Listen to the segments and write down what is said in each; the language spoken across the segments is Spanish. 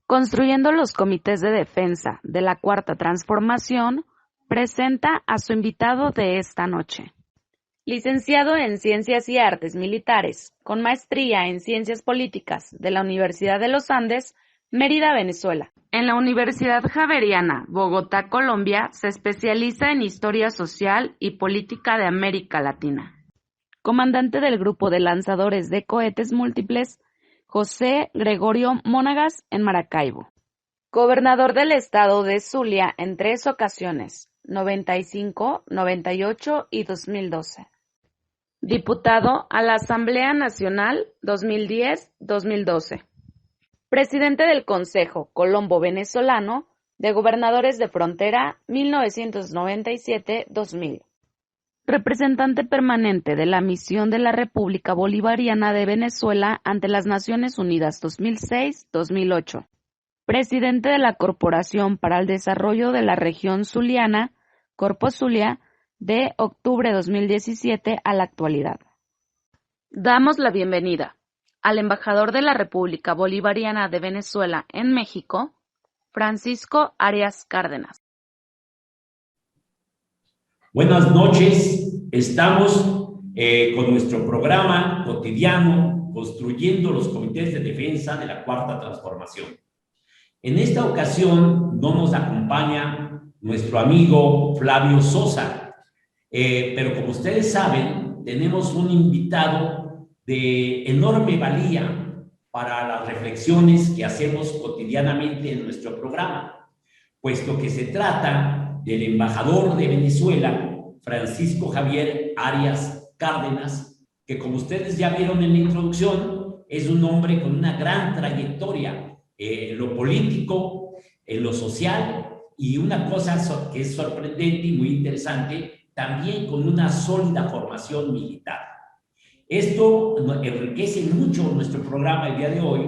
Construyendo los comités de defensa de la Cuarta Transformación, presenta a su invitado de esta noche. Licenciado en Ciencias y Artes Militares, con maestría en Ciencias Políticas de la Universidad de los Andes, Mérida, Venezuela. En la Universidad Javeriana, Bogotá, Colombia, se especializa en Historia Social y Política de América Latina. Comandante del Grupo de Lanzadores de Cohetes Múltiples, José Gregorio Monagas en Maracaibo. Gobernador del estado de Zulia en 3 ocasiones, 95, 98 y 2012. Diputado a la Asamblea Nacional 2010-2012. Presidente del Consejo Colombo Venezolano de Gobernadores de Frontera 1997-2000. Representante permanente de la Misión de la República Bolivariana de Venezuela ante las Naciones Unidas 2006-2008. Presidente de la Corporación para el Desarrollo de la Región Zuliana, Corpo Zulia, de octubre 2017 a la actualidad. Damos la bienvenida al embajador de la República Bolivariana de Venezuela en México, Francisco Arias Cárdenas. Buenas noches, estamos con nuestro programa cotidiano construyendo los comités de defensa de la Cuarta Transformación. En esta ocasión no nos acompaña nuestro amigo Flavio Sosa, pero como ustedes saben, tenemos un invitado de enorme valía para las reflexiones que hacemos cotidianamente en nuestro programa, puesto que se trata del embajador de Venezuela, Francisco Javier Arias Cárdenas, que como ustedes ya vieron en la introducción, es un hombre con una gran trayectoria en lo político, en lo social, y una cosa que es sorprendente y muy interesante, también con una sólida formación militar. Esto enriquece mucho nuestro programa el día de hoy,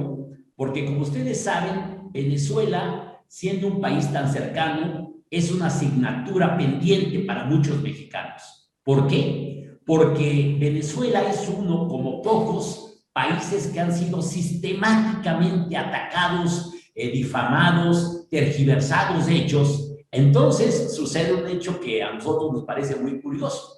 porque como ustedes saben, Venezuela, siendo un país tan cercano, es una asignatura pendiente para muchos mexicanos. ¿Por qué? Porque Venezuela es uno, como pocos, países que han sido sistemáticamente atacados, difamados, tergiversados hechos. Entonces sucede un hecho que a nosotros nos parece muy curioso,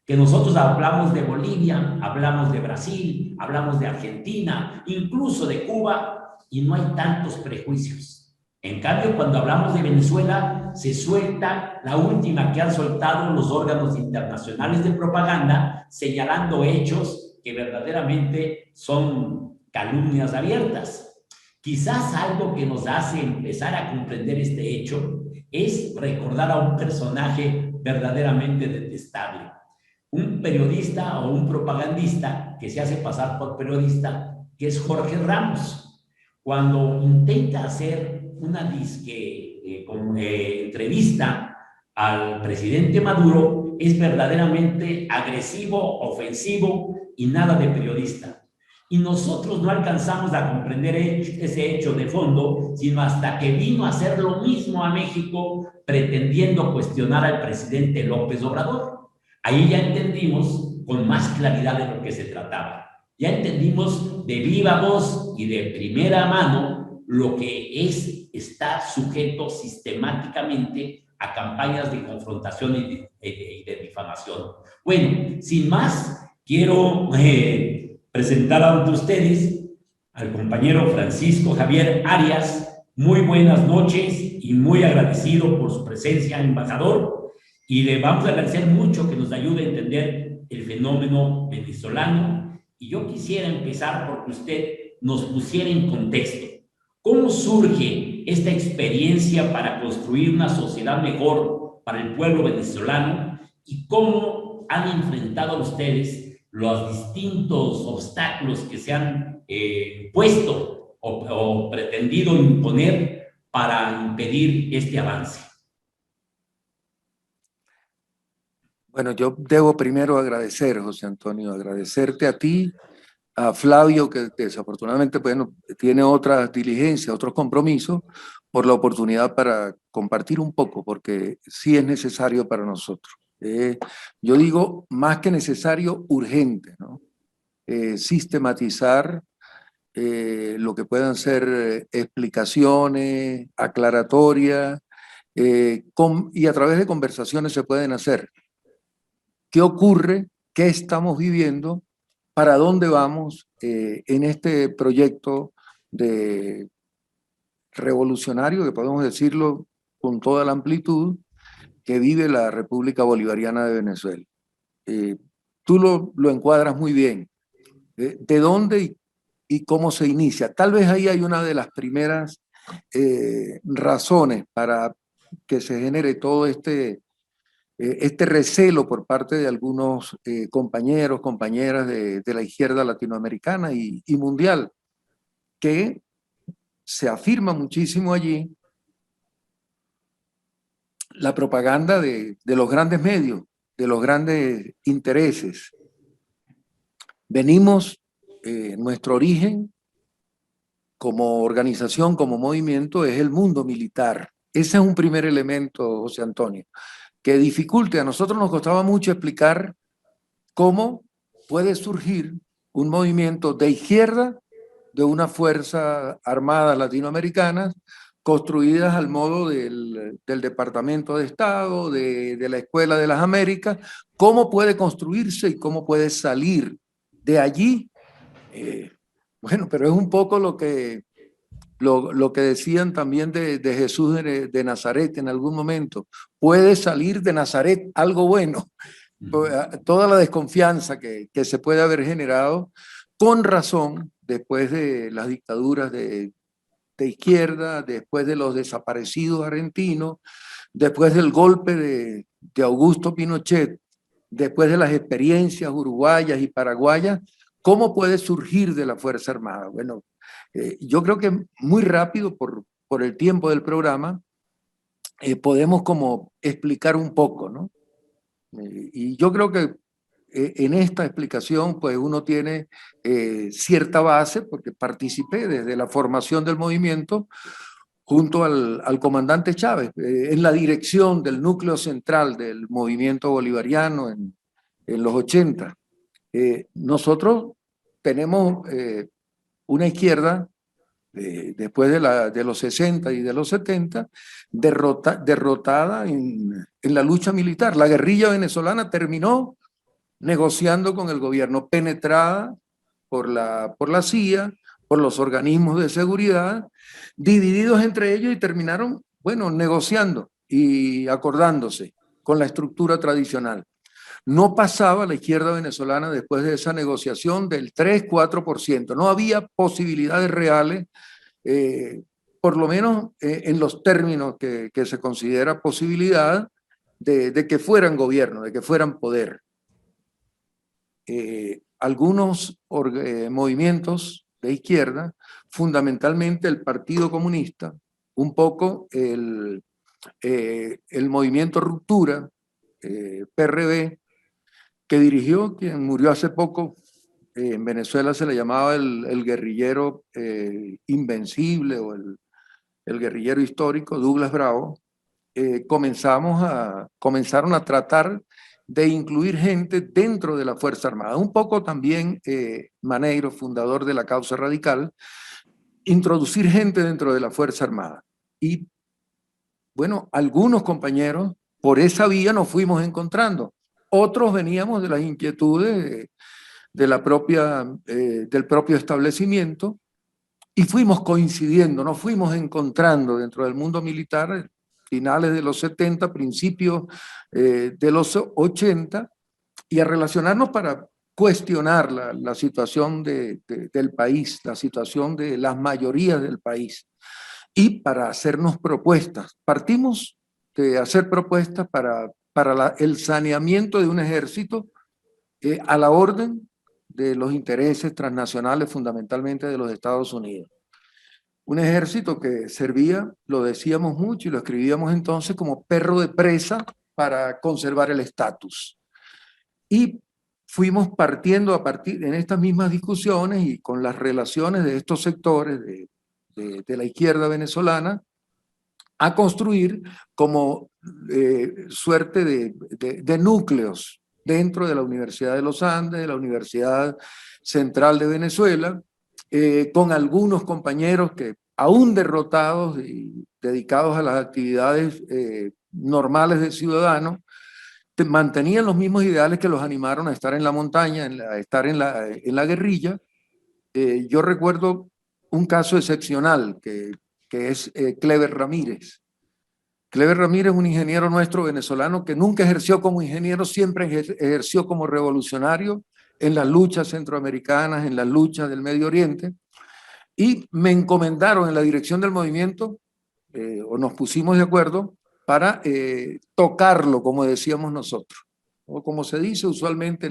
que nosotros hablamos de Bolivia, hablamos de Brasil, hablamos de Argentina, incluso de Cuba, y no hay tantos prejuicios. En cambio, cuando hablamos de Venezuela, se suelta la última que han soltado los órganos internacionales de propaganda, señalando hechos que verdaderamente son calumnias abiertas. Quizás algo que nos hace empezar a comprender este hecho es recordar a un personaje verdaderamente detestable. Un periodista o un propagandista que se hace pasar por periodista, que es Jorge Ramos. Cuando intenta hacer una entrevista al presidente Maduro, es verdaderamente agresivo, ofensivo y nada de periodista. Y nosotros no alcanzamos a comprender ese hecho de fondo, sino hasta que vino a hacer lo mismo a México, pretendiendo cuestionar al presidente López Obrador. Ahí ya entendimos con más claridad de lo que se trataba. Ya entendimos de viva voz y de primera mano lo que está sujeto sistemáticamente a campañas de confrontación y de difamación. Bueno, sin más, quiero presentar ante ustedes al compañero Francisco Javier Arias. Muy buenas noches y muy agradecido por su presencia, embajador, y le vamos a agradecer mucho que nos ayude a entender el fenómeno venezolano Y yo quisiera empezar porque usted nos pusiera en contexto. ¿Cómo surge esta experiencia para construir una sociedad mejor para el pueblo venezolano y cómo han enfrentado ustedes los distintos obstáculos que se han puesto o pretendido imponer para impedir este avance? Bueno, yo debo primero agradecer, José Antonio, agradecerte a ti, a Flavio, que desafortunadamente bueno, tiene otras diligencias, otros compromisos, por la oportunidad para compartir un poco, porque sí es necesario para nosotros. Yo digo, más que necesario, urgente, ¿no? Sistematizar lo que puedan ser explicaciones, aclaratorias, y a través de conversaciones se pueden hacer. ¿Qué ocurre? ¿Qué estamos viviendo? ¿Para dónde vamos en este proyecto de revolucionario, que podemos decirlo con toda la amplitud, que vive la República Bolivariana de Venezuela? Tú lo encuadras muy bien. ¿De dónde y cómo se inicia? Tal vez ahí hay una de las primeras razones para que se genere todo este recelo por parte de algunos compañeros, compañeras de la izquierda latinoamericana y mundial, que se afirma muchísimo allí la propaganda de los grandes medios, de los grandes intereses. Venimos, nuestro origen como organización, como movimiento, es el mundo militar. Ese es un primer elemento, José Antonio, que dificulte. A nosotros nos costaba mucho explicar cómo puede surgir un movimiento de izquierda de una fuerza armada latinoamericana construidas al modo del Departamento de Estado, de la Escuela de las Américas, cómo puede construirse y cómo puede salir de allí. Bueno, pero es un poco lo que decían también de Jesús de Nazaret en algún momento. Puede salir de Nazaret algo bueno. Toda la desconfianza que se puede haber generado, con razón, después de las dictaduras de izquierda, después de los desaparecidos argentinos, después del golpe de Augusto Pinochet, después de las experiencias uruguayas y paraguayas, ¿cómo puede surgir de la Fuerza Armada? Bueno, yo creo que muy rápido, por el tiempo del programa, podemos como explicar un poco, ¿no? Y yo creo que en esta explicación, pues uno tiene cierta base, porque participé desde la formación del movimiento junto al comandante Chávez, en la dirección del núcleo central del movimiento bolivariano en los 80. Nosotros tenemos una izquierda, después de los 60 y de los 70, derrotada en la lucha militar. La guerrilla venezolana terminó negociando con el gobierno, penetrada por la CIA, por los organismos de seguridad, divididos entre ellos, y terminaron, bueno, negociando y acordándose con la estructura tradicional. No pasaba la izquierda venezolana después de esa negociación del 3-4%. No había posibilidades reales, por lo menos en los términos que se considera posibilidad de que fueran gobierno, de que fueran poder. Algunos movimientos de izquierda, fundamentalmente el Partido Comunista, un poco el movimiento Ruptura, PRB, que dirigió quien murió hace poco. En Venezuela se le llamaba el guerrillero invencible o el guerrillero histórico, Douglas Bravo. Comenzaron a tratar de incluir gente dentro de la Fuerza Armada. Un poco también Maneiro, fundador de la Causa Radical, introducir gente dentro de la Fuerza Armada. Y bueno, algunos compañeros por esa vía nos fuimos encontrando. Otros veníamos de las inquietudes del propio establecimiento y fuimos coincidiendo, nos fuimos encontrando dentro del mundo militar, finales de los 70, principios de los 80, y a relacionarnos para cuestionar la situación del país, la situación de las mayorías del país, y para hacernos propuestas. Partimos de hacer propuestas para el saneamiento de un ejército a la orden de los intereses transnacionales, fundamentalmente de los Estados Unidos. Un ejército que servía, lo decíamos mucho y lo escribíamos entonces, como perro de presa para conservar el estatus. Y fuimos partiendo en estas mismas discusiones y con las relaciones de estos sectores de la izquierda venezolana a construir como suerte de núcleos dentro de la Universidad de los Andes, de la Universidad Central de Venezuela, con algunos compañeros que aún derrotados y dedicados a las actividades normales de ciudadanos, mantenían los mismos ideales que los animaron a estar en la montaña, a estar en la guerrilla. Yo recuerdo un caso excepcional que es Clever Ramírez. Clever Ramírez es un ingeniero nuestro venezolano que nunca ejerció como ingeniero, siempre ejerció como revolucionario en las luchas centroamericanas, en las luchas del Medio Oriente, y me encomendaron en la dirección del movimiento, o nos pusimos de acuerdo, para tocarlo, como decíamos nosotros, o como se dice usualmente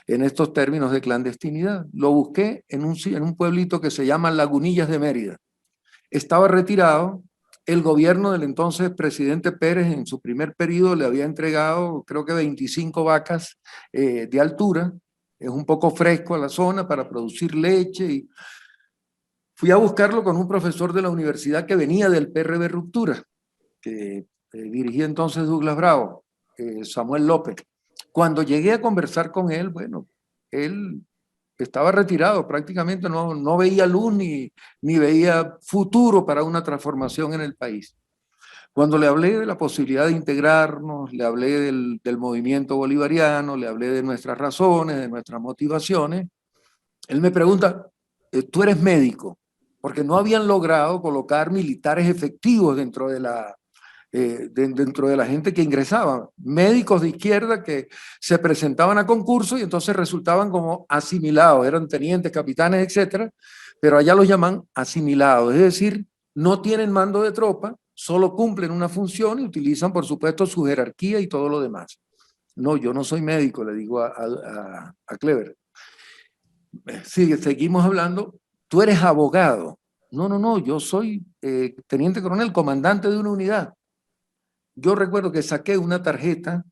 en estos términos de clandestinidad. Lo busqué en un pueblito que se llama Lagunillas de Mérida. Estaba retirado, el gobierno del entonces presidente Pérez en su primer periodo le había entregado creo que 25 vacas de altura, es un poco fresco a la zona para producir leche, y fui a buscarlo con un profesor de la universidad que venía del PRB Ruptura, que dirigía entonces Douglas Bravo, Samuel López. Cuando llegué a conversar con él, bueno, él estaba retirado, prácticamente no veía luz ni veía futuro para una transformación en el país. Cuando le hablé de la posibilidad de integrarnos, le hablé del movimiento bolivariano, le hablé de nuestras razones, de nuestras motivaciones, él me pregunta, ¿tú eres médico? Porque no habían logrado colocar militares efectivos dentro de la gente que ingresaba, médicos de izquierda que se presentaban a concursos y entonces resultaban como asimilados, eran tenientes, capitanes, etcétera, pero allá los llaman asimilados, es decir, no tienen mando de tropa, solo cumplen una función y utilizan, por supuesto, su jerarquía y todo lo demás. No, yo no soy médico, le digo a Clever. Sigue, seguimos hablando, tú eres abogado. No, yo soy teniente coronel, comandante de una unidad. Yo recuerdo que saqué una tarjeta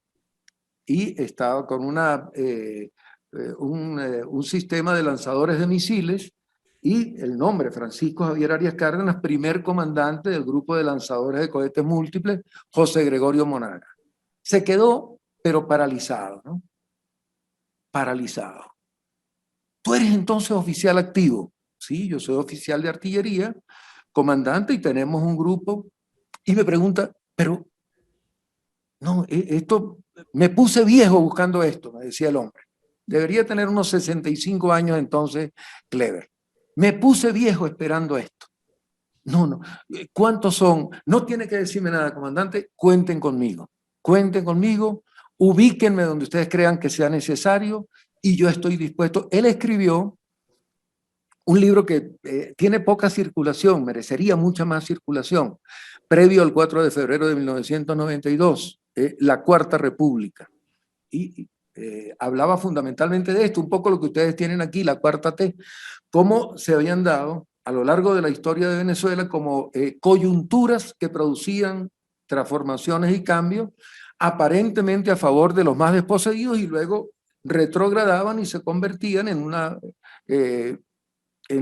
y estaba con un sistema de lanzadores de misiles y el nombre, Francisco Javier Arias Cárdenas, primer comandante del grupo de lanzadores de cohetes múltiples, José Gregorio Monaga. Se quedó, pero paralizado, ¿no? Paralizado. ¿Tú eres entonces oficial activo? Sí, yo soy oficial de artillería, comandante, y tenemos un grupo. Y me pregunta, pero no, esto, me puse viejo buscando esto, me decía el hombre. Debería tener unos 65 años entonces, Clever. Me puse viejo esperando esto. No, ¿cuántos son? No tiene que decirme nada, comandante, cuenten conmigo, ubíquenme donde ustedes crean que sea necesario y yo estoy dispuesto. Él escribió un libro que tiene poca circulación, merecería mucha más circulación, previo al 4 de febrero de 1992, La Cuarta República. Y hablaba fundamentalmente de esto, un poco lo que ustedes tienen aquí, la cuarta T, cómo se habían dado a lo largo de la historia de Venezuela como coyunturas que producían transformaciones y cambios, aparentemente a favor de los más desposeídos y luego retrogradaban y se convertían en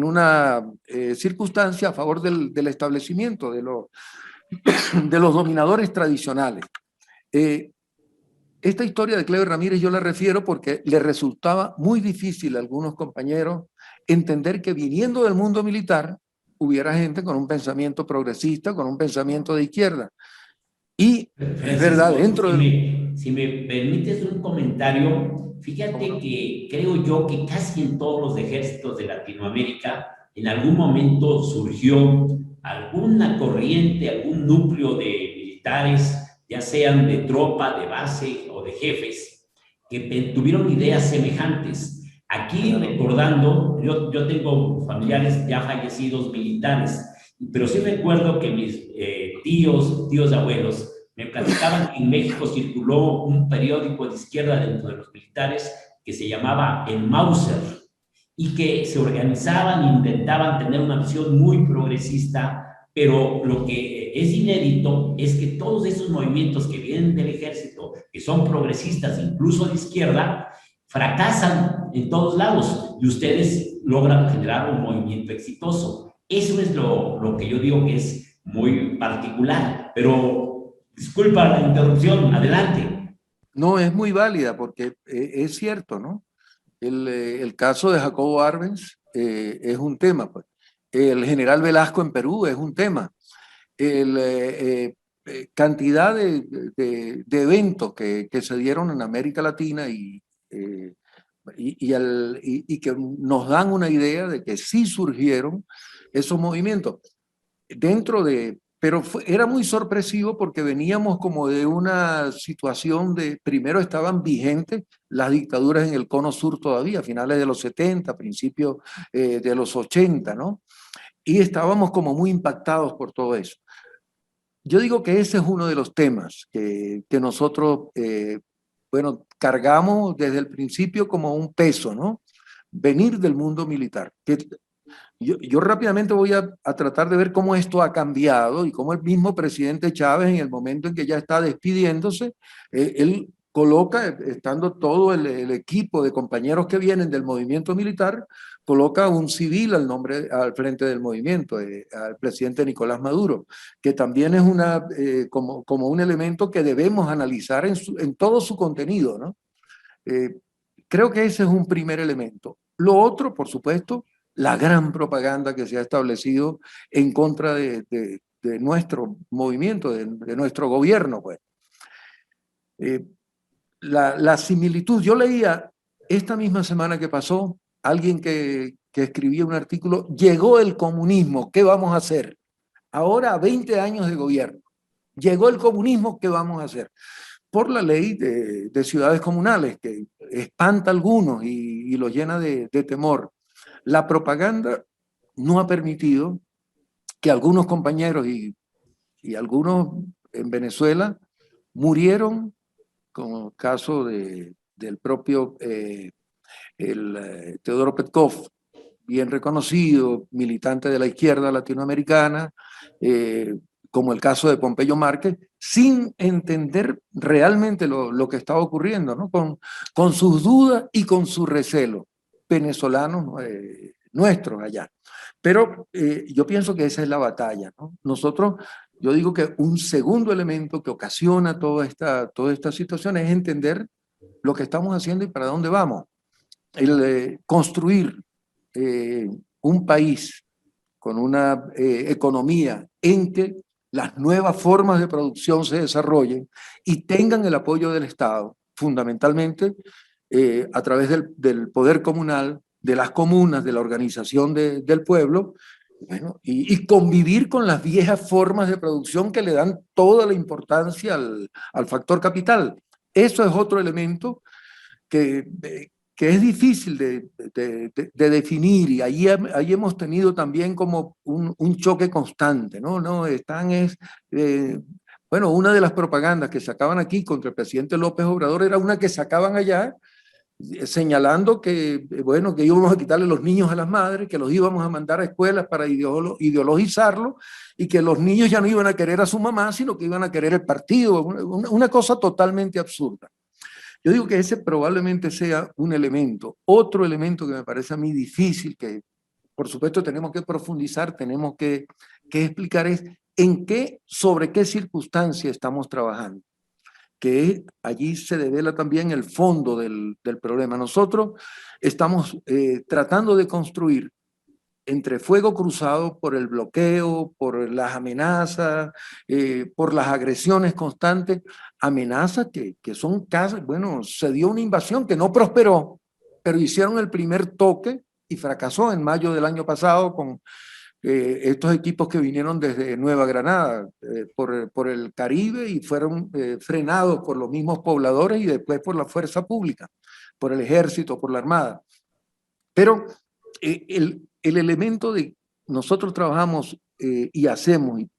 una circunstancia a favor del establecimiento de los dominadores tradicionales. Esta historia de Clever Ramírez yo la refiero porque le resultaba muy difícil a algunos compañeros entender que viniendo del mundo militar hubiera gente con un pensamiento progresista, con un pensamiento de izquierda. Y es verdad, dentro si me permites un comentario, fíjate que creo yo que casi en todos los ejércitos de Latinoamérica en algún momento surgió alguna corriente, algún núcleo de militares, ya sean de tropa, de base o de jefes, que tuvieron ideas semejantes. Aquí recordando, yo tengo familiares ya fallecidos militares, pero sí recuerdo que mis tíos abuelos me platicaban que en México circuló un periódico de izquierda dentro de los militares que se llamaba El Mauser y que se organizaban e intentaban tener una visión muy progresista, pero lo que es inédito es que todos esos movimientos que vienen del ejército, que son progresistas, incluso de izquierda, fracasan en todos lados y ustedes logran generar un movimiento exitoso. Eso es lo que yo digo que es muy particular, pero disculpa la interrupción, adelante. No, es muy válida porque es cierto, ¿no? El caso de Jacobo Arbenz es un tema, pues. El general Velasco en Perú es un tema. Cantidad de eventos que se dieron en América Latina y que nos dan una idea de que sí surgieron esos movimientos. Pero era muy sorpresivo porque veníamos como de una situación primero estaban vigentes las dictaduras en el cono sur todavía, finales de los 70, principios de los 80, ¿no? Y estábamos como muy impactados por todo eso. Yo digo que ese es uno de los temas que nosotros, bueno, cargamos desde el principio como un peso, ¿no? Venir del mundo militar. Yo rápidamente voy a tratar de ver cómo esto ha cambiado y cómo el mismo presidente Chávez, en el momento en que ya está despidiéndose, él coloca, estando todo el equipo de compañeros que vienen del movimiento militar, coloca un civil al frente del movimiento, al presidente Nicolás Maduro, que también es como un elemento que debemos analizar en todo su contenido, ¿no? Creo que ese es un primer elemento. Lo otro, por supuesto, la gran propaganda que se ha establecido en contra de nuestro movimiento, de nuestro gobierno, pues. La similitud, yo leía esta misma semana que pasó, alguien que escribía un artículo, llegó el comunismo, ¿qué vamos a hacer? Ahora, 20 años de gobierno, llegó el comunismo, ¿qué vamos a hacer? Por la ley de ciudades comunales, que espanta a algunos y los llena de temor. La propaganda no ha permitido que algunos compañeros y algunos en Venezuela murieron, como el caso del propio Teodoro Petkov, bien reconocido, militante de la izquierda latinoamericana, como el caso de Pompeyo Márquez, sin entender realmente lo que estaba ocurriendo, ¿no? Con sus dudas y con su recelo, venezolanos nuestros allá. Pero yo pienso que esa es la batalla, ¿no? Yo digo que un segundo elemento que ocasiona toda esta situación es entender lo que estamos haciendo y para dónde vamos. Construir un país con una economía en que las nuevas formas de producción se desarrollen y tengan el apoyo del Estado, fundamentalmente a través del poder comunal, de las comunas, de la organización del pueblo, bueno, y convivir con las viejas formas de producción que le dan toda la importancia al factor capital. Eso es otro elemento que es difícil de definir y ahí hemos tenido también como un choque constante, ¿no? Bueno, una de las propagandas que sacaban aquí contra el presidente López Obrador era una que sacaban allá señalando que, bueno, que íbamos a quitarle los niños a las madres, que los íbamos a mandar a escuelas para ideologizarlo y que los niños ya no iban a querer a su mamá, sino que iban a querer el partido, una cosa totalmente absurda. Yo digo que ese probablemente sea un elemento. Otro elemento que me parece a mí difícil, que por supuesto tenemos que profundizar, tenemos que explicar es sobre qué circunstancia estamos trabajando, que allí se devela también el fondo del problema. Nosotros estamos tratando de construir entre fuego cruzado por el bloqueo, por las amenazas, por las agresiones constantes, amenazas que son casos, bueno, se dio una invasión que no prosperó, pero hicieron el primer toque y fracasó en mayo del año pasado con estos equipos que vinieron desde Nueva Granada por el Caribe y fueron frenados por los mismos pobladores y después por la fuerza pública, por el ejército, por la armada. Pero el elemento de nosotros trabajamos y hacemos y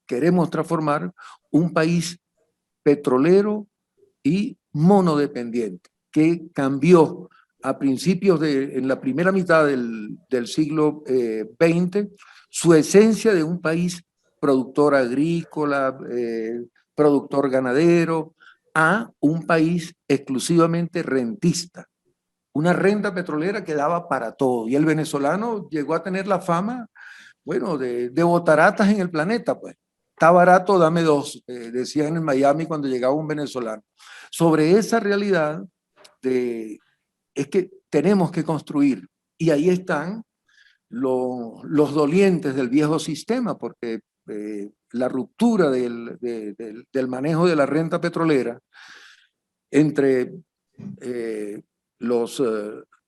queremos transformar un país petrolero y monodependiente, que cambió a principios en la primera mitad del siglo XX, su esencia de un país productor agrícola, productor ganadero, a un país exclusivamente rentista. Una renta petrolera que daba para todo. Y el venezolano llegó a tener la fama, bueno, de botaratas en el planeta, pues. Está barato, dame dos, decían en Miami cuando llegaba un venezolano. Sobre esa realidad es que tenemos que construir. Y ahí están los dolientes del viejo sistema, porque la ruptura del manejo de la renta petrolera entre los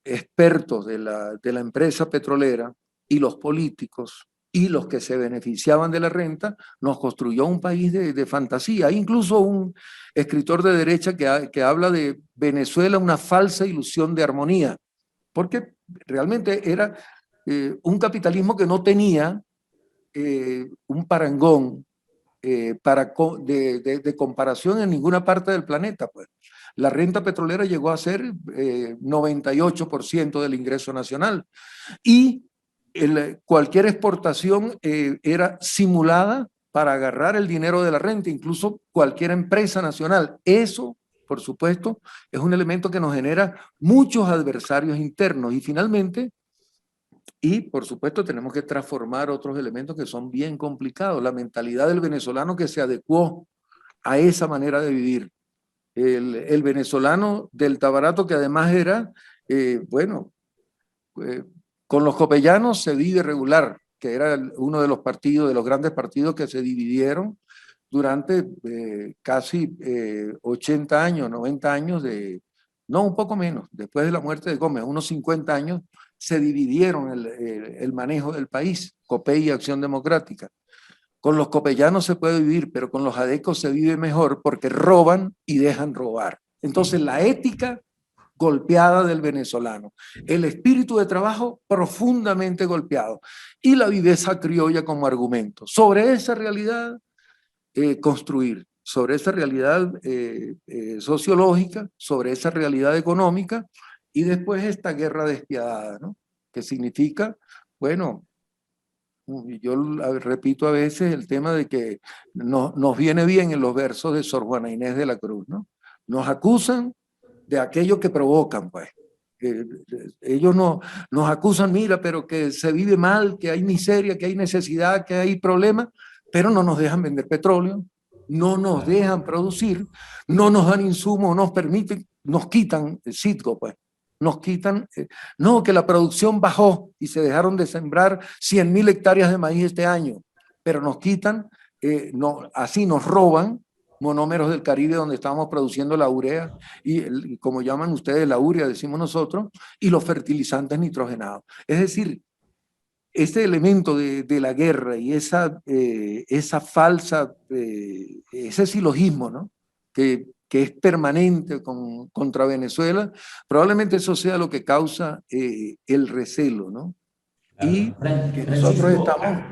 expertos de la empresa petrolera y los políticos y los que se beneficiaban de la renta, nos construyó un país de fantasía. Hay incluso un escritor de derecha que habla de Venezuela, una falsa ilusión de armonía, porque realmente era un capitalismo que no tenía un parangón de comparación en ninguna parte del planeta, pues. La renta petrolera llegó a ser 98% del ingreso nacional y cualquier exportación era simulada para agarrar el dinero de la renta, incluso cualquier empresa nacional. Eso, por supuesto, es un elemento que nos genera muchos adversarios internos y finalmente, y por supuesto tenemos que transformar otros elementos que son bien complicados. La mentalidad del venezolano que se adecuó a esa manera de vivir. El venezolano del Tabarato, que además era, con los copellanos se vive regular, que era uno de los partidos, de los grandes partidos que se dividieron durante casi 80 años, 90 años no, un poco menos, después de la muerte de Gómez, unos 50 años, se dividieron el manejo del país, COPEI y Acción Democrática. Con los copellanos se puede vivir, pero con los adecos se vive mejor porque roban y dejan robar. Entonces la ética golpeada del venezolano, el espíritu de trabajo profundamente golpeado y la viveza criolla como argumento. Sobre esa realidad construir, sobre esa realidad sociológica, sobre esa realidad económica y después esta guerra despiadada, ¿no? Que significa, bueno, yo repito a veces el tema de que nos viene bien en los versos de Sor Juana Inés de la Cruz, ¿no? Nos acusan de aquello que provocan, pues. Ellos nos acusan, mira, pero que se vive mal, que hay miseria, que hay necesidad, que hay problemas, pero no nos dejan vender petróleo, no nos dejan producir, no nos dan insumos, nos permiten, nos quitan el Citgo, pues. Nos quitan, no, que la producción bajó y se dejaron de sembrar 100.000 hectáreas de maíz este año, pero nos quitan, así nos roban monómeros del Caribe donde estábamos produciendo la urea y como llaman ustedes la urea, decimos nosotros, y los fertilizantes nitrogenados. Es decir, este elemento de la guerra y esa falsa, ese silogismo, ¿no? que es permanente contra Venezuela, probablemente eso sea lo que causa el recelo, ¿no? Y que nosotros estamos...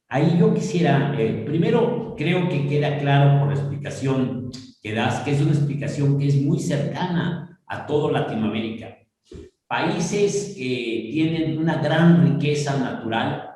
Ahí yo quisiera, primero creo que queda claro por la explicación que das, que es una explicación que es muy cercana a todo Latinoamérica. Países que tienen una gran riqueza natural,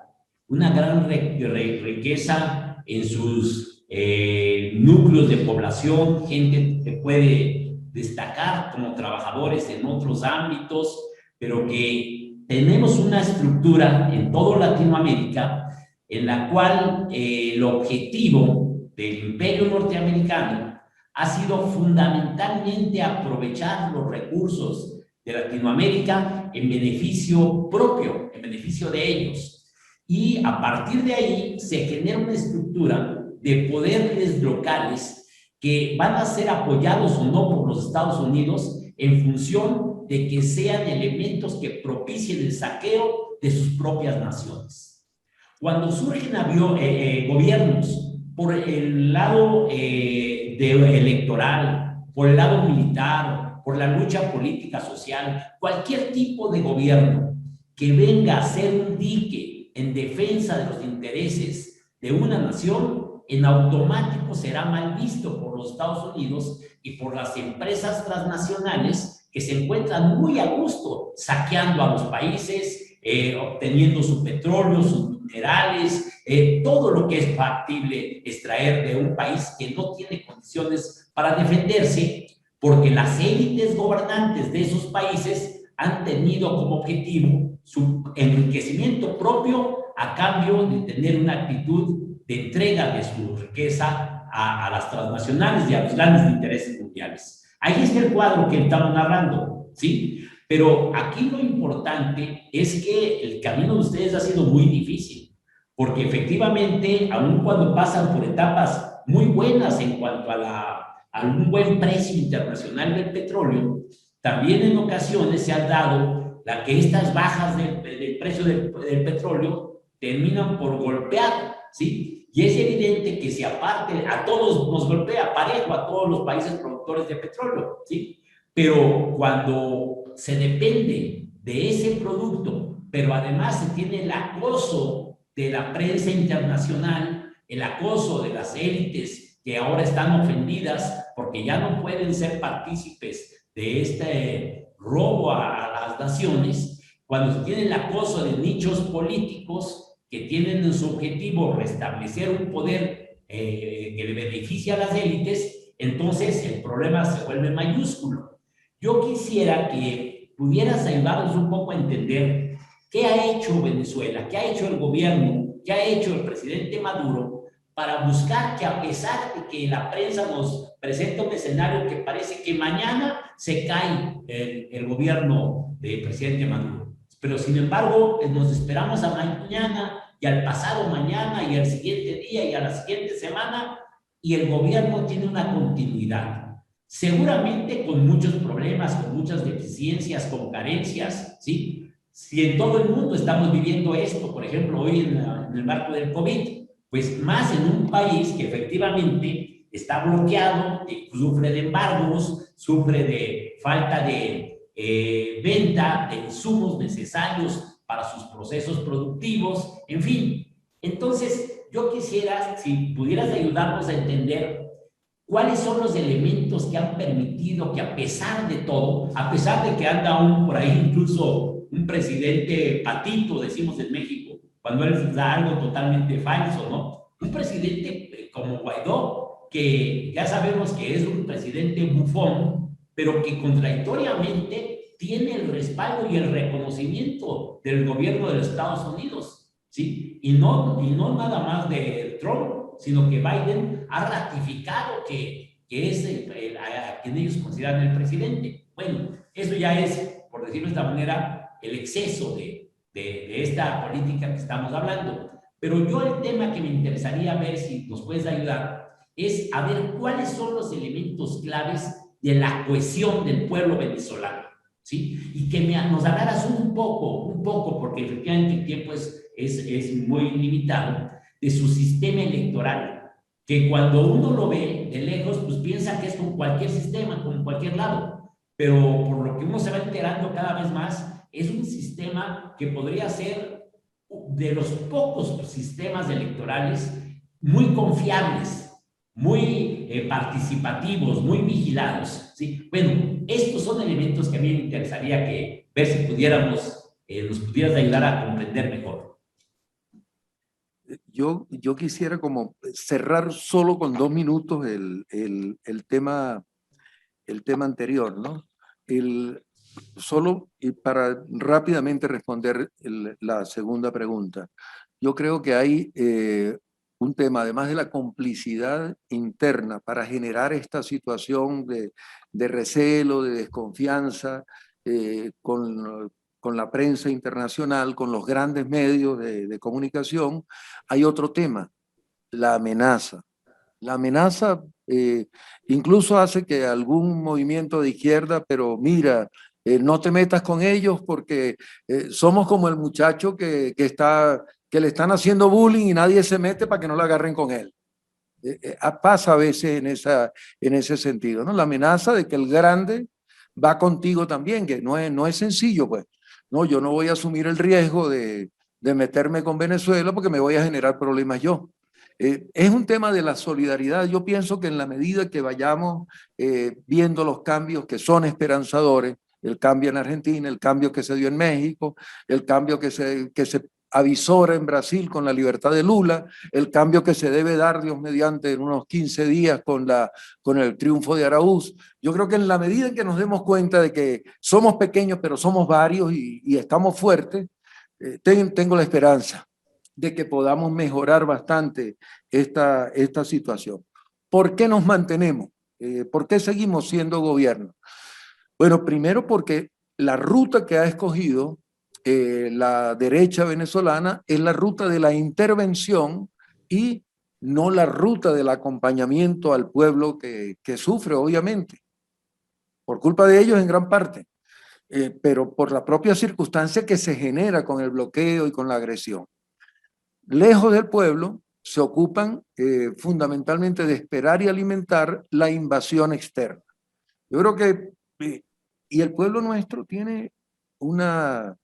una gran riqueza en sus núcleos de población, gente que puede destacar como trabajadores en otros ámbitos, pero que tenemos una estructura en toda Latinoamérica en la cual el objetivo del imperio norteamericano ha sido fundamentalmente aprovechar los recursos de Latinoamérica en beneficio propio, en beneficio de ellos. Y a partir de ahí se genera una estructura de poderes locales que van a ser apoyados o no por los Estados Unidos en función de que sean elementos que propicien el saqueo de sus propias naciones. Cuando surgen gobiernos por el lado electoral, por el lado militar, por la lucha política social, cualquier tipo de gobierno que venga a ser un dique en defensa de los intereses de una nación, en automático será mal visto por los Estados Unidos y por las empresas transnacionales que se encuentran muy a gusto saqueando a los países, obteniendo su petróleo, sus minerales, todo lo que es factible extraer de un país que no tiene condiciones para defenderse, porque las élites gobernantes de esos países han tenido como objetivo su enriquecimiento propio a cambio de tener una actitud de entrega de su riqueza a las transnacionales y a los grandes intereses mundiales. Ahí está el cuadro que estamos narrando, ¿sí? Pero aquí lo importante es que el camino de ustedes ha sido muy difícil, porque efectivamente, aun cuando pasan por etapas muy buenas en cuanto a un buen precio internacional del petróleo, también en ocasiones se ha dado que estas bajas del precio del petróleo terminan por golpear, ¿sí? Y es evidente que si aparte a todos nos golpea parejo, a todos los países productores de petróleo, ¿sí? Pero cuando se depende de ese producto, pero además se tiene el acoso de la prensa internacional, el acoso de las élites que ahora están ofendidas porque ya no pueden ser partícipes de este robo a las naciones, cuando se tiene el acoso de nichos políticos que tienen en su objetivo restablecer un poder que le beneficia a las élites, entonces el problema se vuelve mayúsculo. Yo quisiera que pudieras ayudarnos un poco a entender qué ha hecho Venezuela, qué ha hecho el gobierno, qué ha hecho el presidente Maduro para buscar que, a pesar de que la prensa nos presenta un escenario que parece que mañana se cae el gobierno del presidente Maduro, pero sin embargo nos esperamos a mañana y al pasado mañana y al siguiente día y a la siguiente semana y el gobierno tiene una continuidad, seguramente con muchos problemas, con muchas deficiencias, con carencias, ¿sí? Si en todo el mundo estamos viviendo esto, por ejemplo, hoy en el marco del COVID, pues más en un país que efectivamente está bloqueado, sufre de embargos, sufre de falta de venta de insumos necesarios para sus procesos productivos, en fin. Entonces, yo quisiera, si pudieras ayudarnos a entender cuáles son los elementos que han permitido que a pesar de todo, a pesar de que anda por ahí incluso un presidente patito, decimos en México, cuando él da algo totalmente falso, ¿no? Un presidente como Guaidó, que ya sabemos que es un presidente bufón, pero que contradictoriamente tiene el respaldo y el reconocimiento del gobierno de los Estados Unidos, ¿sí? Y no nada más de Trump, sino que Biden ha ratificado que es a quien ellos consideran el presidente. Bueno, eso ya es, por decirlo de esta manera, el exceso de esta política que estamos hablando. Pero yo el tema que me interesaría ver si nos puedes ayudar es a ver cuáles son los elementos claves de la cohesión del pueblo venezolano, ¿sí? Y que nos hablaras un poco, porque efectivamente el tiempo es muy limitado, de su sistema electoral, que cuando uno lo ve de lejos, pues piensa que es como cualquier sistema, como en cualquier lado, pero por lo que uno se va enterando cada vez más, es un sistema que podría ser de los pocos sistemas electorales muy confiables, muy participativos, muy vigilados, ¿sí? Bueno, estos son elementos que a mí me interesaría ver si nos pudieras ayudar a comprender mejor. Yo quisiera como cerrar solo con 2 minutos el tema anterior, ¿no? Solo y para rápidamente responder la segunda pregunta. Yo creo que hay un tema, además de la complicidad interna para generar esta situación de recelo, de desconfianza con la prensa internacional, con los grandes medios de comunicación, hay otro tema, la amenaza. La amenaza incluso hace que algún movimiento de izquierda, pero mira, no te metas con ellos porque somos como el muchacho que le están haciendo bullying y nadie se mete para que no la agarren con él. Pasa a veces en ese sentido, ¿no? La amenaza de que el grande va contigo también, que no es sencillo, pues. No, yo no voy a asumir el riesgo de meterme con Venezuela porque me voy a generar problemas yo. Es un tema de la solidaridad. Yo pienso que en la medida que vayamos viendo los cambios que son esperanzadores, el cambio en Argentina, el cambio que se dio en México, el cambio que se avisora en Brasil con la libertad de Lula, el cambio que se debe dar, Dios mediante, en unos 15 días con el triunfo de Araúz. Yo creo que en la medida en que nos demos cuenta de que somos pequeños, pero somos varios y estamos fuertes, tengo la esperanza de que podamos mejorar bastante esta situación. ¿Por qué nos mantenemos? ¿Por qué seguimos siendo gobierno? Bueno, primero porque la ruta que ha escogido la derecha venezolana es la ruta de la intervención y no la ruta del acompañamiento al pueblo que sufre, obviamente, por culpa de ellos en gran parte, pero por la propia circunstancia que se genera con el bloqueo y con la agresión. Lejos del pueblo, se ocupan fundamentalmente de esperar y alimentar la invasión externa. Yo creo que, y el pueblo nuestro tiene una,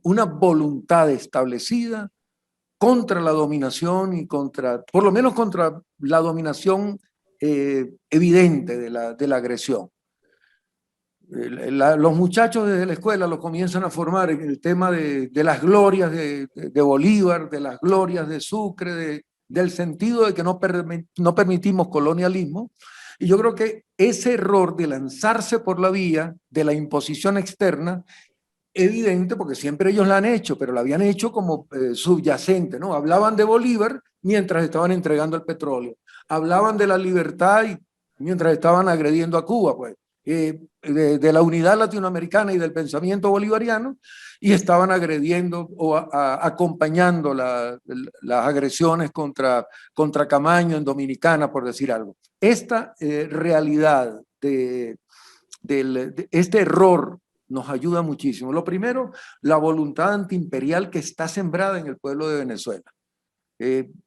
una voluntad establecida contra la dominación y contra, por lo menos contra la dominación evidente de la agresión. Los muchachos desde la escuela lo comienzan a formar en el tema de las glorias de Bolívar, de las glorias de Sucre, del sentido de que no permitimos colonialismo. Y yo creo que ese error de lanzarse por la vía de la imposición externa, evidente, porque siempre ellos la han hecho, pero la habían hecho como subyacente, ¿no? Hablaban de Bolívar mientras estaban entregando el petróleo. Hablaban de la libertad mientras estaban agrediendo a Cuba, pues. De la unidad latinoamericana y del pensamiento bolivariano, y estaban agrediendo o acompañando las agresiones contra Camaño en Dominicana, por decir algo. Esta realidad de este error nos ayuda muchísimo. Lo primero, la voluntad antiimperial que está sembrada en el pueblo de Venezuela.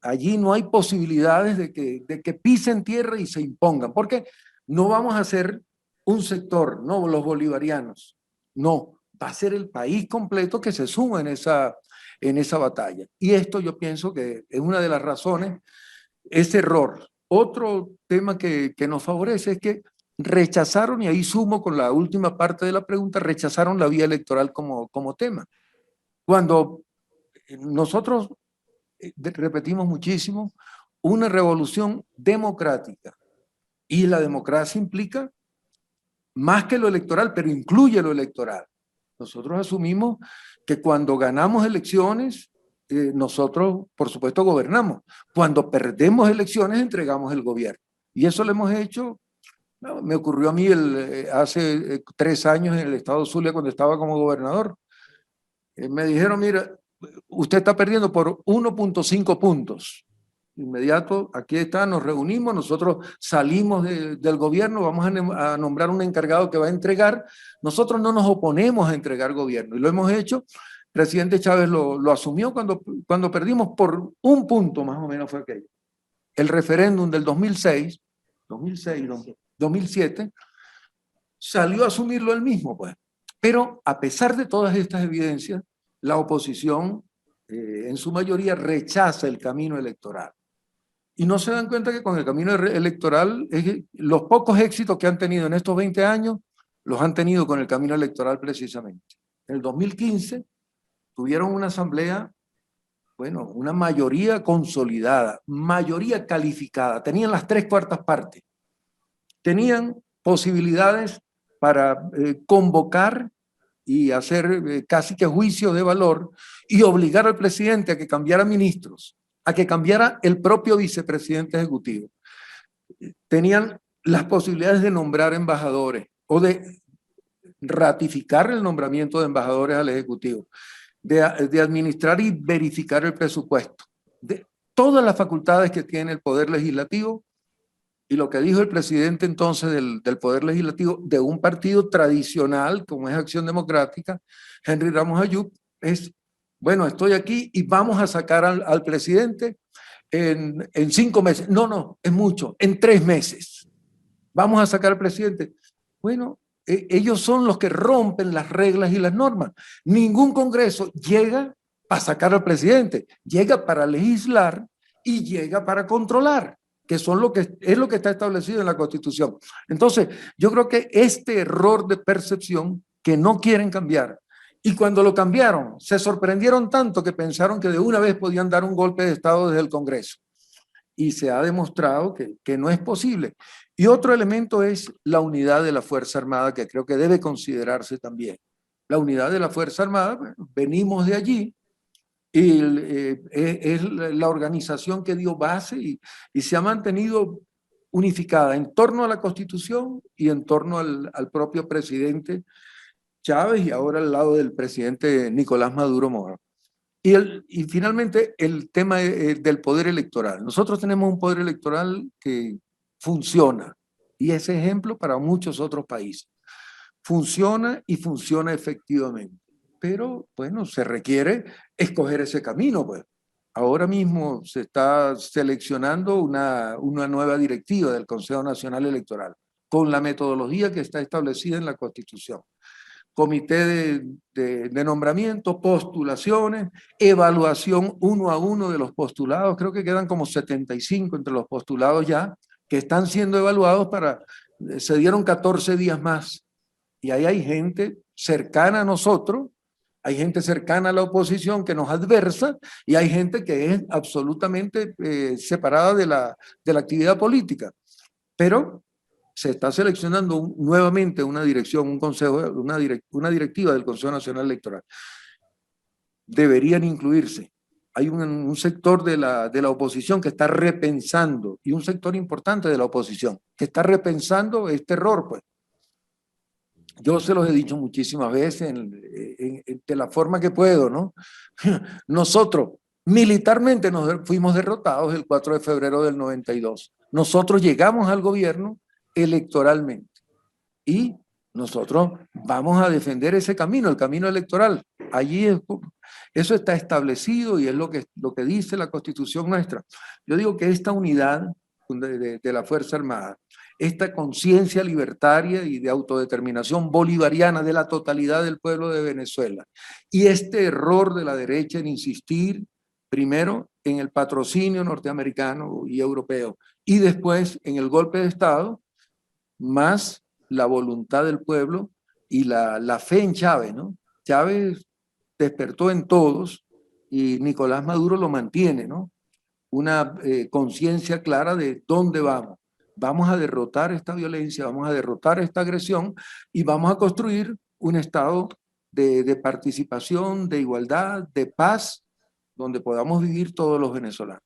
Allí no hay posibilidades de que pisen tierra y se impongan, porque no vamos a ser un sector, no los bolivarianos, no, va a ser el país completo que se suma en esa batalla. Y esto yo pienso que es una de las razones, ese error. Otro tema que nos favorece es que rechazaron, y ahí sumo con la última parte de la pregunta, rechazaron la vía electoral como tema. Cuando nosotros repetimos muchísimo, una revolución democrática, y la democracia implica más que lo electoral, pero incluye lo electoral. Nosotros asumimos que cuando ganamos elecciones, nosotros, por supuesto, gobernamos. Cuando perdemos elecciones, entregamos el gobierno. Y eso lo hemos hecho. No, me ocurrió a mí hace 3 años en el estado Zulia, cuando estaba como gobernador. Me dijeron, mira, usted está perdiendo por 1.5 puntos. Inmediato, aquí está, nos reunimos, nosotros salimos del gobierno, vamos a nombrar un encargado que va a entregar. Nosotros no nos oponemos a entregar gobierno, y lo hemos hecho. El presidente Chávez lo asumió cuando perdimos por 1 punto, más o menos fue aquello. El referéndum del 2007, salió a asumirlo él mismo, pues. Pero a pesar de todas estas evidencias, la oposición, en su mayoría, rechaza el camino electoral. Y no se dan cuenta que con el camino electoral, los pocos éxitos que han tenido en estos 20 años, los han tenido con el camino electoral precisamente. En el 2015 tuvieron una asamblea, bueno, una mayoría consolidada, mayoría calificada, tenían las 3/4 partes. Tenían posibilidades para convocar y hacer casi que juicio de valor y obligar al presidente a que cambiara ministros, a que cambiara el propio vicepresidente ejecutivo. Tenían las posibilidades de nombrar embajadores o de ratificar el nombramiento de embajadores al ejecutivo, de administrar y verificar el presupuesto, de todas las facultades que tiene el Poder Legislativo. Y lo que dijo el presidente entonces del Poder Legislativo de un partido tradicional como es Acción Democrática, Henry Ramos Ayub, es, bueno, estoy aquí y vamos a sacar al presidente en 5 meses. No, es mucho, en 3 meses. Vamos a sacar al presidente. Bueno, ellos son los que rompen las reglas y las normas. Ningún Congreso llega para sacar al presidente, llega para legislar y llega para controlar, que es lo que está establecido en la Constitución. Entonces, yo creo que este error de percepción que no quieren cambiar, y cuando lo cambiaron, se sorprendieron tanto que pensaron que de una vez podían dar un golpe de Estado desde el Congreso. Y se ha demostrado que no es posible. Y otro elemento es la unidad de la Fuerza Armada, que creo que debe considerarse también. La unidad de la Fuerza Armada, bueno, venimos de allí, y es la organización que dio base y se ha mantenido unificada en torno a la Constitución y en torno al propio presidente Chávez y ahora al lado del presidente Nicolás Maduro Moro. Y finalmente el tema del poder electoral. Nosotros tenemos un poder electoral que funciona y es ejemplo para muchos otros países. Funciona y funciona efectivamente. Pero bueno, se requiere escoger ese camino, pues. Ahora mismo se está seleccionando una nueva directiva del Consejo Nacional Electoral con la metodología que está establecida en la Constitución. Comité de nombramiento, postulaciones, evaluación uno a uno de los postulados. Creo que quedan como 75 entre los postulados ya que están siendo evaluados se dieron 14 días más. Y ahí hay gente cercana a nosotros, hay gente cercana a la oposición que nos adversa y hay gente que es absolutamente separada de la actividad política. Pero se está seleccionando nuevamente una dirección, un consejo, una directiva del Consejo Nacional Electoral. Deberían incluirse. Hay un sector de la oposición que está repensando, y un sector importante de la oposición, que está repensando este error, pues. Yo se los he dicho muchísimas veces de la forma que puedo, ¿no? Nosotros militarmente nos fuimos derrotados el 4 de febrero del 92. Nosotros llegamos al gobierno electoralmente y nosotros vamos a defender ese camino, el camino electoral. Allí eso está establecido y es lo que dice la Constitución nuestra. Yo digo que esta unidad de la Fuerza Armada, esta conciencia libertaria y de autodeterminación bolivariana de la totalidad del pueblo de Venezuela, y este error de la derecha en insistir primero en el patrocinio norteamericano y europeo y después en el golpe de Estado, más la voluntad del pueblo y la fe en Chávez, ¿no? Chávez despertó en todos y Nicolás Maduro lo mantiene, ¿no? Una conciencia clara de dónde vamos. Vamos a derrotar esta violencia, vamos a derrotar esta agresión y vamos a construir un estado de participación, de igualdad, de paz, donde podamos vivir todos los venezolanos.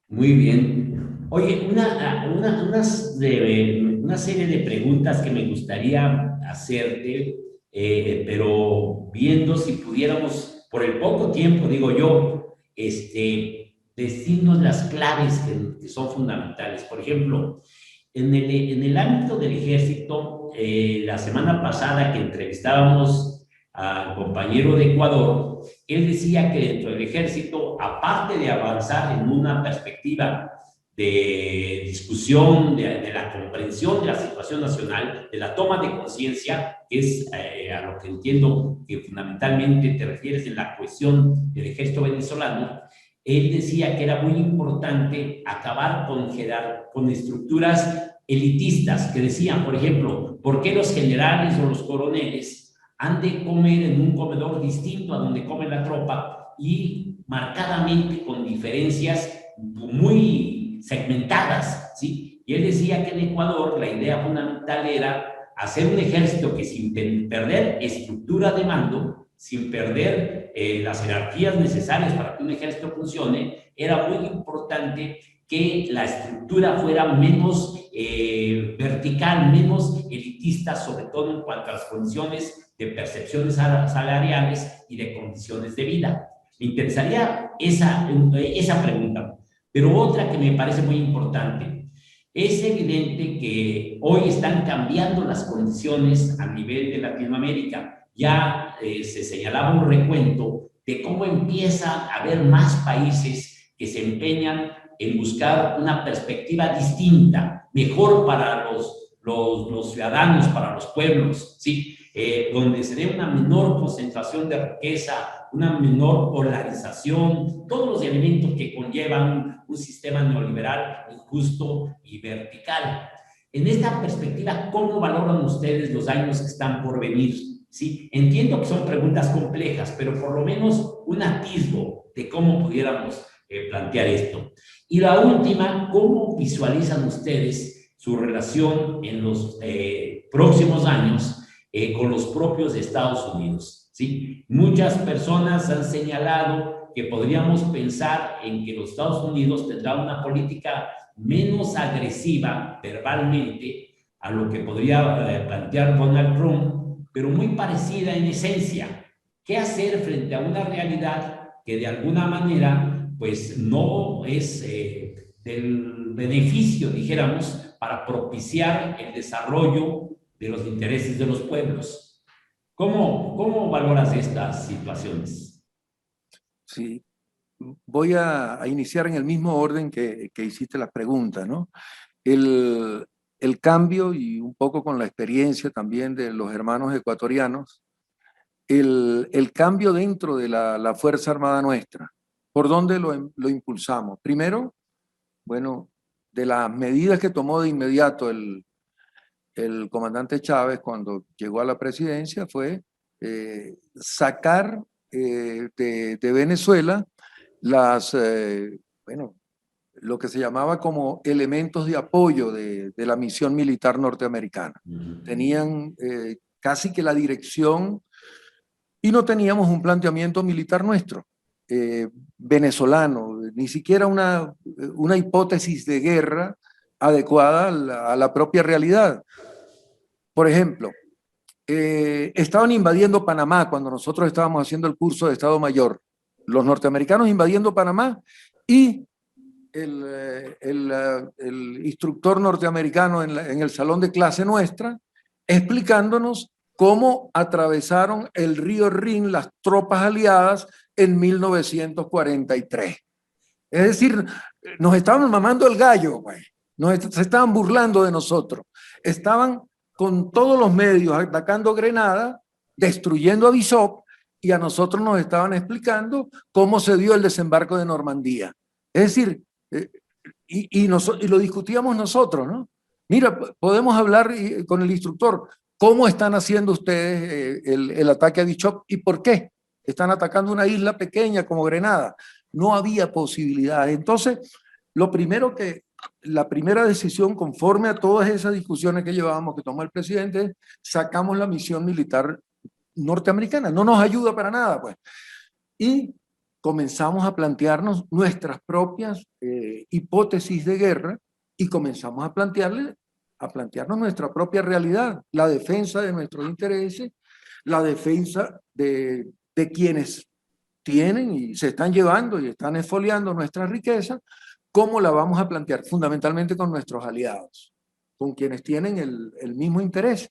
Muy bien. Oye, una serie de preguntas que me gustaría hacerte, pero viendo si pudiéramos, por el poco tiempo, digo yo, decirnos las claves que son fundamentales. Por ejemplo, en el ámbito del ejército, la semana pasada que entrevistábamos al compañero de Ecuador, él decía que dentro del ejército, aparte de avanzar en una perspectiva de discusión, de la comprensión de la situación nacional, de la toma de conciencia, que es a lo que entiendo que fundamentalmente te refieres en la cuestión del ejército venezolano, él decía que era muy importante acabar con estructuras elitistas que decían, por ejemplo, ¿por qué los generales o los coroneles han de comer en un comedor distinto a donde come la tropa y marcadamente con diferencias muy segmentadas, ¿sí? Y él decía que en Ecuador la idea fundamental era hacer un ejército que sin perder estructura de mando, sin perder las jerarquías necesarias para que un ejército funcione, era muy importante que la estructura fuera menos vertical, menos elitista, sobre todo en cuanto a las condiciones de percepciones salariales y de condiciones de vida. Me interesaría esa pregunta. Pero otra que me parece muy importante, es evidente que hoy están cambiando las condiciones a nivel de Latinoamérica. Ya se señalaba un recuento de cómo empieza a haber más países que se empeñan en buscar una perspectiva distinta, mejor para los ciudadanos, para los pueblos, ¿sí? Donde se dé una menor concentración de riqueza, una menor polarización, todos los elementos que conllevan un sistema neoliberal injusto y vertical. En esta perspectiva, ¿cómo valoran ustedes los años que están por venir? ¿Sí? Entiendo que son preguntas complejas, pero por lo menos un atisbo de cómo pudiéramos plantear esto. Y la última, ¿cómo visualizan ustedes su relación en los próximos años con los propios Estados Unidos? ¿Sí? Muchas personas han señalado que podríamos pensar en que los Estados Unidos tendrán una política menos agresiva verbalmente a lo que podría plantear Donald Trump, pero muy parecida en esencia. ¿Qué hacer frente a una realidad que de alguna manera pues no es del beneficio, dijéramos, para propiciar el desarrollo de los intereses de los pueblos? ¿Cómo valoras estas situaciones? Sí, voy a iniciar en el mismo orden que hiciste la pregunta, ¿no? El cambio, y un poco con la experiencia también de los hermanos ecuatorianos, el cambio dentro de la Fuerza Armada nuestra. ¿Por dónde lo impulsamos? Primero, bueno, de las medidas que tomó de inmediato el comandante Chávez cuando llegó a la presidencia fue sacar de Venezuela bueno, lo que se llamaba como elementos de apoyo de la misión militar norteamericana. Tenían casi que la dirección y no teníamos un planteamiento militar nuestro, venezolano, ni siquiera una hipótesis de guerra adecuada a la propia realidad. Por ejemplo, estaban invadiendo Panamá cuando nosotros estábamos haciendo el curso de Estado Mayor. Los norteamericanos invadiendo Panamá y el instructor norteamericano en el salón de clase nuestra explicándonos cómo atravesaron el río Rin las tropas aliadas en 1943. Es decir, nos estaban mamando el gallo, güey. Se estaban burlando de nosotros. Estaban con todos los medios atacando Grenada, destruyendo a Bishop, y a nosotros nos estaban explicando cómo se dio el desembarco de Normandía. Es decir, y lo discutíamos nosotros, ¿no? Mira, podemos hablar con el instructor, ¿cómo están haciendo ustedes el ataque a Bishop y por qué? Están atacando una isla pequeña como Grenada. No había posibilidad. Entonces, la primera decisión, conforme a todas esas discusiones que llevábamos, que tomó el presidente, sacamos la misión militar norteamericana. No nos ayuda para nada, pues. Y comenzamos a plantearnos nuestras propias hipótesis de guerra y comenzamos a plantearnos nuestra propia realidad, la defensa de nuestros intereses, la defensa de quienes tienen y se están llevando y están expoliando nuestra riqueza. ¿Cómo la vamos a plantear? Fundamentalmente con nuestros aliados, con quienes tienen el mismo interés.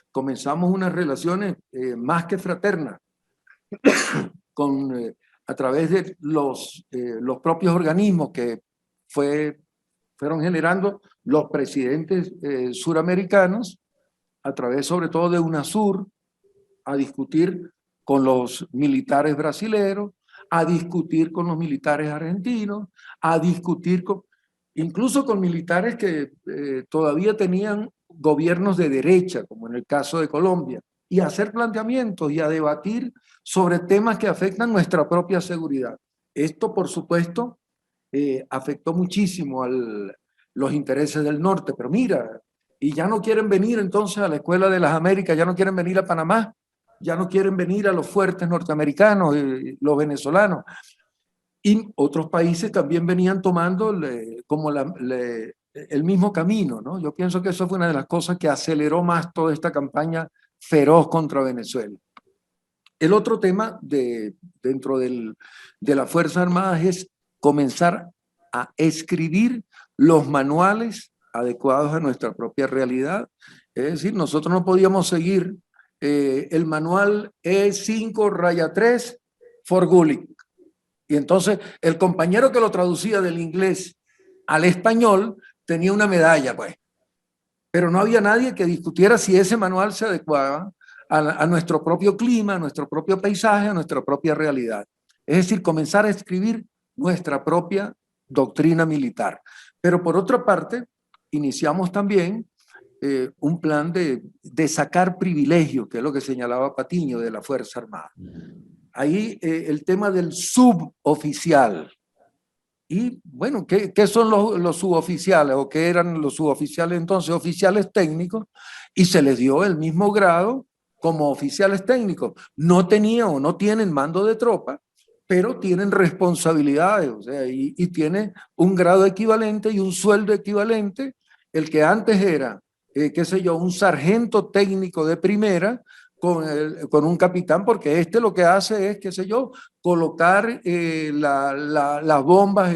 Comenzamos unas relaciones más que fraternas a través de los propios organismos que fueron generando los presidentes suramericanos, a través sobre todo de UNASUR, a discutir con los militares brasileños, a discutir con los militares argentinos, a discutir incluso con militares que todavía tenían gobiernos de derecha, como en el caso de Colombia, y a hacer planteamientos y a debatir sobre temas que afectan nuestra propia seguridad. Esto, por supuesto, afectó muchísimo los intereses del norte, pero mira, y ya no quieren venir entonces a la Escuela de las Américas, ya no quieren venir a Panamá, ya no quieren venir a los fuertes norteamericanos, los venezolanos. Y otros países también venían tomando como el mismo camino, ¿no? Yo pienso que eso fue una de las cosas que aceleró más toda esta campaña feroz contra Venezuela. El otro tema dentro de las Fuerzas Armadas es comenzar a escribir los manuales adecuados a nuestra propia realidad. Es decir, nosotros no podíamos seguir el manual E5-3 for Gulick. Y entonces el compañero que lo traducía del inglés al español tenía una medalla, pues. pero no había nadie que discutiera si ese manual se adecuaba a nuestro propio clima, a nuestro propio paisaje, a nuestra propia realidad. Es decir, comenzar a escribir nuestra propia doctrina militar. Pero por otra parte, iniciamos también un plan de sacar privilegios, que es lo que señalaba Patiño de la Fuerza Armada. Ahí el tema del suboficial. Y bueno, ¿qué son los suboficiales o qué eran los suboficiales entonces? Oficiales técnicos, y se les dio el mismo grado como oficiales técnicos. No tenían o no tienen mando de tropa, pero tienen responsabilidades, o sea, y tienen un grado equivalente y un sueldo equivalente. El que antes era, qué sé yo, un sargento técnico de primera con un capitán, porque este lo que hace es, qué sé yo, colocar las bombas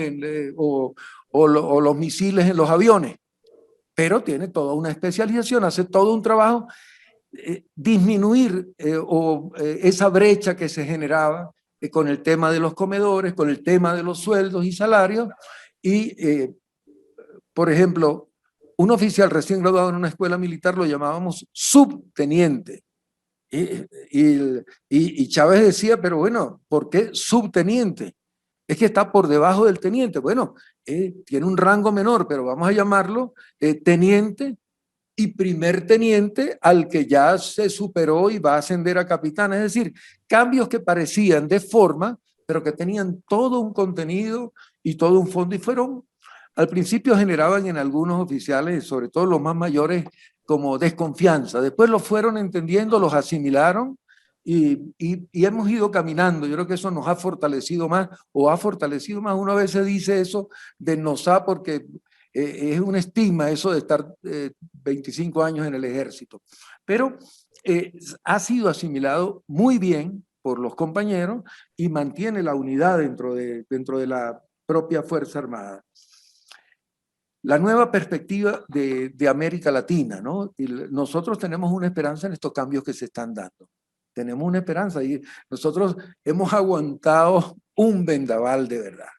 o los misiles en los aviones, pero tiene toda una especialización, hace todo un trabajo, disminuir esa brecha que se generaba con el tema de los comedores, con el tema de los sueldos y salarios, y por ejemplo, un oficial recién graduado en una escuela militar lo llamábamos subteniente. Y Chávez decía, pero bueno, ¿por qué subteniente? Es que está por debajo del teniente. Bueno, tiene un rango menor, pero vamos a llamarlo teniente y primer teniente al que ya se superó y va a ascender a capitán. Es decir, cambios que parecían de forma, pero que tenían todo un contenido y todo un fondo, y fueron, al principio generaban en algunos oficiales, sobre todo los más mayores, como desconfianza. Después los fueron entendiendo, los asimilaron y hemos ido caminando. Yo creo que eso nos ha fortalecido más, o ha fortalecido más. Uno a veces dice eso de nosá porque es un estigma eso de estar 25 años en el ejército. Pero ha sido asimilado muy bien por los compañeros y mantiene la unidad dentro de la propia Fuerza Armada. La nueva perspectiva de América Latina, ¿no? Y nosotros tenemos una esperanza en estos cambios que se están dando. Tenemos una esperanza y nosotros hemos aguantado un vendaval de verdad.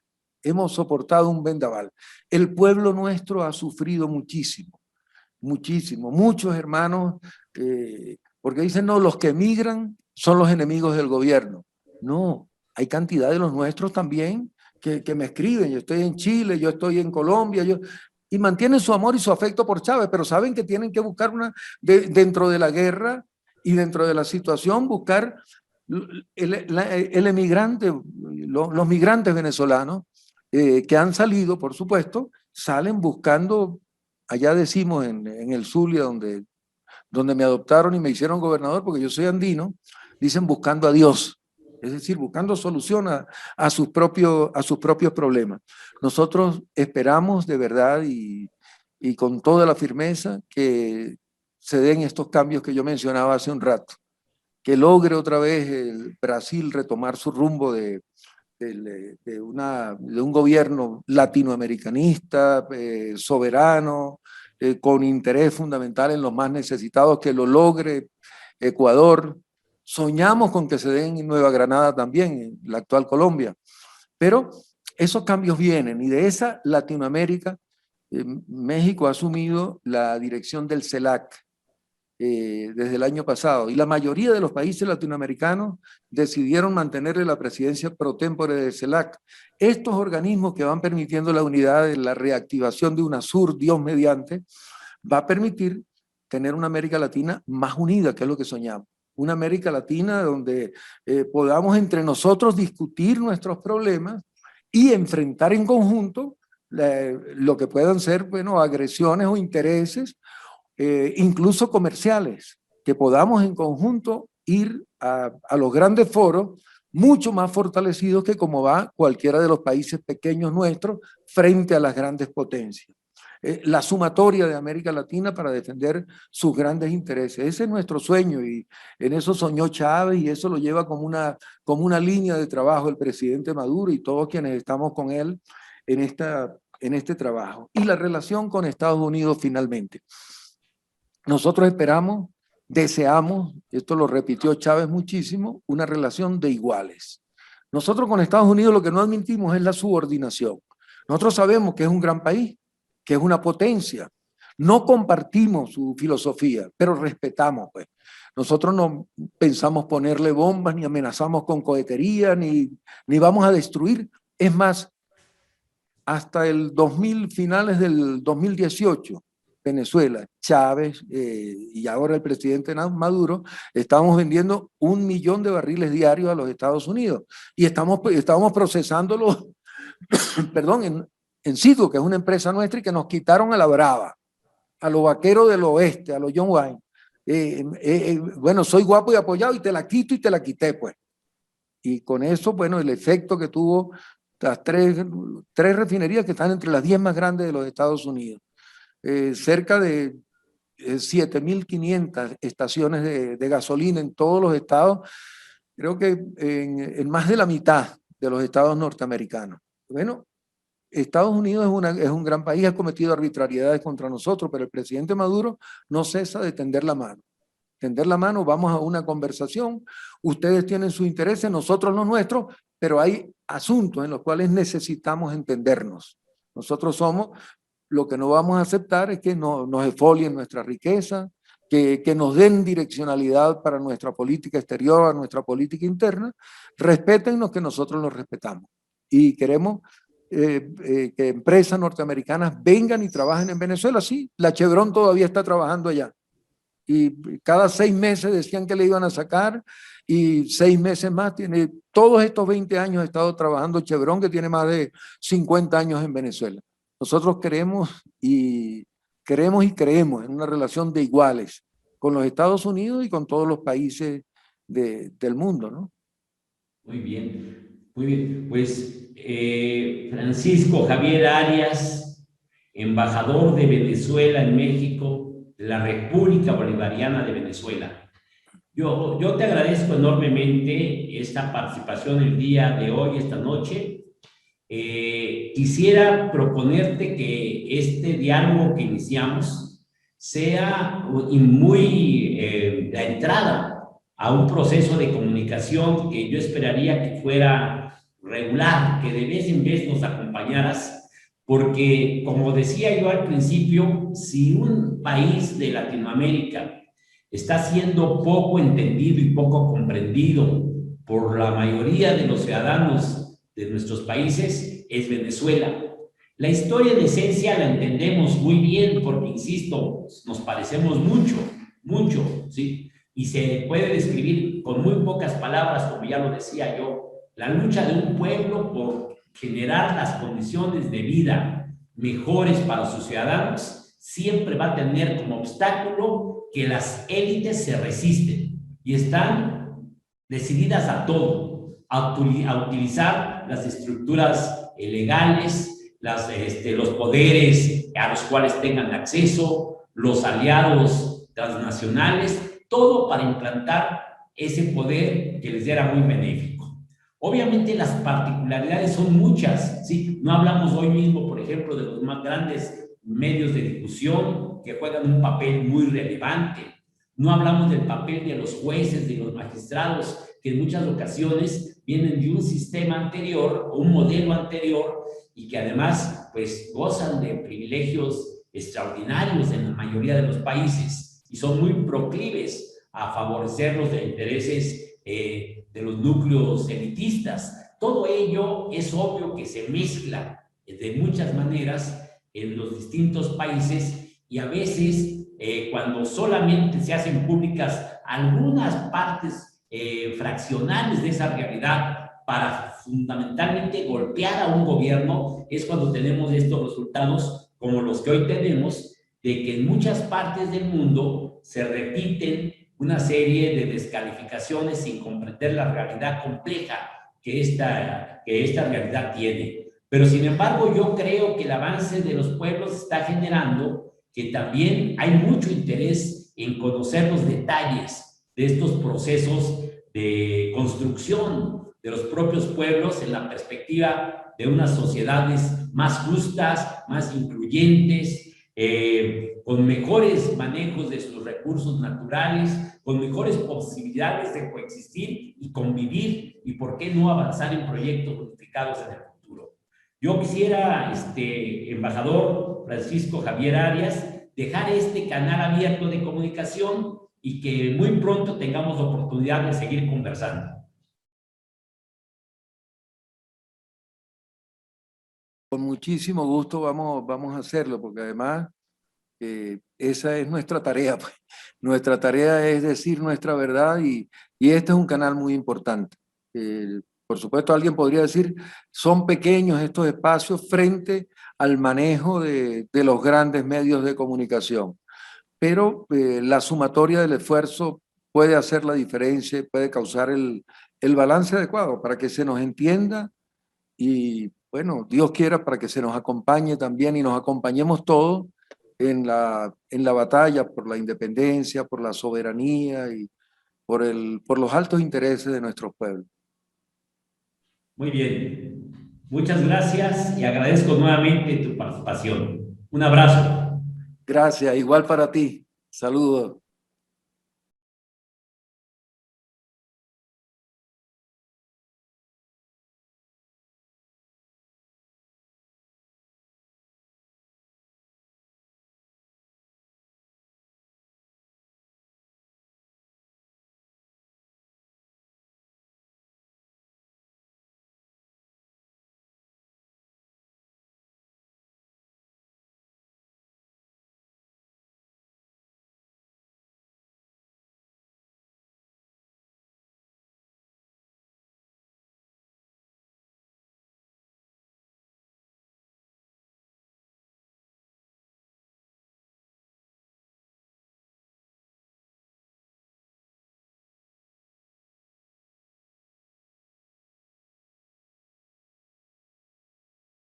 Hemos soportado un vendaval. El pueblo nuestro ha sufrido muchísimo, muchísimo. Muchos hermanos, porque dicen, no, los que emigran son los enemigos del gobierno. No, hay cantidad de los nuestros también que me escriben. Yo estoy en Chile, yo estoy en Colombia, y mantienen su amor y su afecto por Chávez, pero saben que tienen que buscar dentro de la guerra y dentro de la situación, buscar el emigrante, los migrantes venezolanos que han salido, por supuesto, salen buscando, allá decimos en el Zulia, donde me adoptaron y me hicieron gobernador, porque yo soy andino, dicen buscando a Dios. Es decir, buscando solución a sus propios problemas. Nosotros esperamos de verdad y con toda la firmeza que se den estos cambios que yo mencionaba hace un rato, que logre otra vez el Brasil retomar su rumbo de un gobierno latinoamericanista, soberano, con interés fundamental en los más necesitados, que lo logre Ecuador. Soñamos con que se den en Nueva Granada también, en la actual Colombia, pero esos cambios vienen, y de esa Latinoamérica, México ha asumido la dirección del CELAC desde el año pasado, y la mayoría de los países latinoamericanos decidieron mantenerle la presidencia pro tempore del CELAC. Estos organismos que van permitiendo la unidad, la reactivación de UNASUR, Dios mediante, va a permitir tener una América Latina más unida, que es lo que soñamos. Una América Latina donde podamos entre nosotros discutir nuestros problemas y enfrentar en conjunto lo que puedan ser, bueno, agresiones o intereses, incluso comerciales, que podamos en conjunto ir a los grandes foros mucho más fortalecidos que como va cualquiera de los países pequeños nuestros frente a las grandes potencias. La sumatoria de América Latina para defender sus grandes intereses. Ese es nuestro sueño, y en eso soñó Chávez, y eso lo lleva como una línea de trabajo el presidente Maduro y todos quienes estamos con él en este trabajo. Y la relación con Estados Unidos finalmente. Nosotros esperamos, deseamos, esto lo repitió Chávez muchísimo, una relación de iguales. Nosotros con Estados Unidos lo que no admitimos es la subordinación. Nosotros sabemos que es un gran país, que es una potencia. No compartimos su filosofía, pero respetamos, pues. Nosotros no pensamos ponerle bombas, ni amenazamos con cohetería, ni vamos a destruir. Es más, hasta el 2000, finales del 2018, Venezuela, Chávez y ahora el presidente Maduro, estamos vendiendo 1 millón de barriles diarios a los Estados Unidos y estamos procesándolo, perdón, en Citgo, que es una empresa nuestra y que nos quitaron a la brava, a los vaqueros del oeste, a los John Wayne. Bueno, soy guapo y apoyado y te la quito y te la quité, pues. Y con eso, bueno, el efecto que tuvo las tres refinerías que están entre las 10 más grandes de los Estados Unidos. Cerca de 7.500 estaciones de gasolina en todos los estados, creo que en más de la mitad de los estados norteamericanos. Bueno, Estados Unidos es un gran país, ha cometido arbitrariedades contra nosotros, pero el presidente Maduro no cesa de tender la mano. Tender la mano, vamos a una conversación, ustedes tienen sus intereses, nosotros los nuestros, pero hay asuntos en los cuales necesitamos entendernos. Nosotros somos, lo que no vamos a aceptar es que nos exfolien nuestra riqueza, que nos den direccionalidad para nuestra política exterior, nuestra política interna. Respétennos, que nosotros los respetamos. Y queremos que empresas norteamericanas vengan y trabajen en Venezuela. Sí, la Chevron todavía está trabajando allá. Y cada 6 meses decían que le iban a sacar y 6 meses más. Tiene todos estos 20 años ha estado trabajando Chevron, que tiene más de 50 años en Venezuela. Nosotros creemos en una relación de iguales con los Estados Unidos y con todos los países del mundo, ¿no? Muy bien, muy bien. Pues Francisco Javier Arias, embajador de Venezuela en México, de la República Bolivariana de Venezuela. Yo te agradezco enormemente esta participación el día de hoy, esta noche. Quisiera proponerte que este diálogo que iniciamos sea la entrada a un proceso de comunicación que yo esperaría que fuera regular, que de vez en vez nos acompañaras, porque, como decía yo al principio, si un país de Latinoamérica está siendo poco entendido y poco comprendido por la mayoría de los ciudadanos de nuestros países, es Venezuela. La historia en esencia la entendemos muy bien porque, insisto, nos parecemos mucho, ¿sí? Y se puede describir con muy pocas palabras, como ya lo decía yo, la lucha de un pueblo por generar las condiciones de vida mejores para sus ciudadanos siempre va a tener como obstáculo que las élites se resisten y están decididas a todo, a utilizar las estructuras legales, los poderes a los cuales tengan acceso, los aliados transnacionales, todo para implantar ese poder que les era muy benéfico. Obviamente las particularidades son muchas, ¿sí? No hablamos hoy mismo, por ejemplo, de los más grandes medios de difusión que juegan un papel muy relevante. No hablamos del papel de los jueces, de los magistrados, que en muchas ocasiones vienen de un sistema anterior o un modelo anterior y que además pues gozan de privilegios extraordinarios en la mayoría de los países y son muy proclives a favorecer los intereses de los núcleos elitistas. Todo ello es obvio que se mezcla de muchas maneras en los distintos países y a veces cuando solamente se hacen públicas algunas partes fraccionales de esa realidad para fundamentalmente golpear a un gobierno, es cuando tenemos estos resultados como los que hoy tenemos, de que en muchas partes del mundo se repiten una serie de descalificaciones sin comprender la realidad compleja que esta realidad tiene. Pero sin embargo, yo creo que el avance de los pueblos está generando que también hay mucho interés en conocer los detalles de estos procesos de construcción de los propios pueblos en la perspectiva de unas sociedades más justas, más incluyentes, con mejores manejos de sus recursos naturales, con mejores posibilidades de coexistir y convivir, y por qué no avanzar en proyectos unificados en el futuro. Yo quisiera, embajador Francisco Javier Arias, dejar este canal abierto de comunicación y que muy pronto tengamos la oportunidad de seguir conversando. Con muchísimo gusto vamos a hacerlo, porque además esa es nuestra tarea, pues. Nuestra tarea es decir nuestra verdad y este es un canal muy importante. Por supuesto, alguien podría decir, son pequeños estos espacios frente al manejo de los grandes medios de comunicación, pero la sumatoria del esfuerzo puede hacer la diferencia, puede causar el balance adecuado para que se nos entienda y, bueno, Dios quiera para que se nos acompañe también y nos acompañemos todos en la batalla por la independencia, por la soberanía y por los altos intereses de nuestros pueblos. Muy bien. Muchas gracias y agradezco nuevamente tu participación. Un abrazo. Gracias, igual para ti. Saludos.